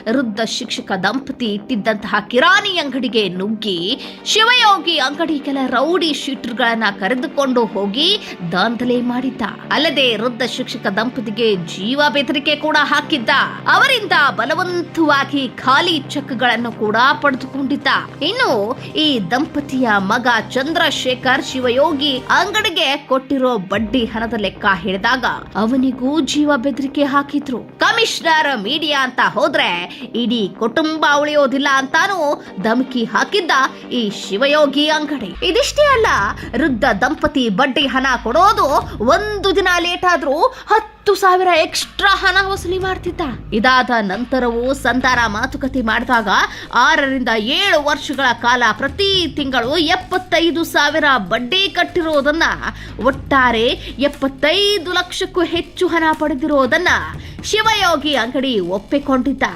ವೃದ್ಧ ಶಿಕ್ಷಕ ದಂಪತಿ ಇಟ್ಟಿದ್ದಂತಹ ಕಿರಾಣಿ ಅಂಗಡಿಗೆ ನುಗ್ಗಿ ಶಿವಯೋಗಿ ಅಂಗಡಿ ಕೆಲ ರೌಡಿ ಶೀಟರ್ಗಳನ್ನ ಕರೆದುಕೊಂಡು ಹೋಗಿ ದಾಂಧಲೆ ಮಾಡಿದ್ದ. ಅಲ್ಲದೆ ವೃದ್ಧ ಶಿಕ್ಷಕ ದಂಪತಿಗೆ ಜೀವ ಬೆದರಿಕೆ ಕೂಡ ಹಾಕಿದ್ದ. ಅವರಿಂದ ಬಲವಂತವಾಗಿ ಖಾಲಿ ಚೆಕ್ಗಳನ್ನು ಕೂಡ ಪಡೆದುಕೊಂಡಿದ್ದ. ಇನ್ನು ಈ ದಂಪತಿಯ ಮಗ ಚಂದ್ರಶೇಖರ್ ಶಿವಯೋಗಿ ಅಂಗಡಿಗೆ ಕೊಟ್ಟಿರೋ ಬಡ್ಡಿ ಹಣದ ಲೆಕ್ಕ ಹೇಳಿದಾಗ ಅವನಿಗೂ ಜೀವ ಬೆದರಿಕೆ ಹಾಕಿದ್ರು. ಕಮಿಷನರ್ ಮೀಡಿಯಾ ಅಂತ ಹೋದ್ರೆ ಇಡೀ ಕುಟುಂಬ ಉಳಿಯೋದಿಲ್ಲ ಅಂತಾನೂ ಧಮಕಿ ಹಾಕಿದ್ದ ಈ ಶಿವಯೋಗಿ ಅಂಗಡಿ. ಇದಿಷ್ಟೇ ಅಲ್ಲ, ವೃದ್ಧ ದಂಪತಿ ಬಡ್ಡಿ ಹಣ ಕೊಡೋದು ಒಂದು ದಿನ ಲೇಟ್ ಆದ್ರೂ 10,000 ಎಕ್ಸ್ಟ್ರಾ ಹಣ ವಸೂಲಿ ಮಾಡ್ತಿದ್ದ. ಇದಾದ ನಂತರವೂ ಸಂತಾನ ಮಾತುಕತೆ ಮಾಡಿದಾಗ 6 ರಿಂದ 7 ವರ್ಷಗಳ ಕಾಲ ಪ್ರತಿ ತಿಂಗಳು 75,000 ಬಡ್ಡಿ ಕಟ್ಟಿರೋದನ್ನ, ಒಟ್ಟಾರೆ 75 ಲಕ್ಷಕ್ಕೂ ಹೆಚ್ಚು ಹಣ ಪಡೆದಿರೋದನ್ನ ಶಿವಯೋಗಿ ಅಂಗಡಿ ಒಪ್ಪಿಕೊಂಡಿದ್ದ.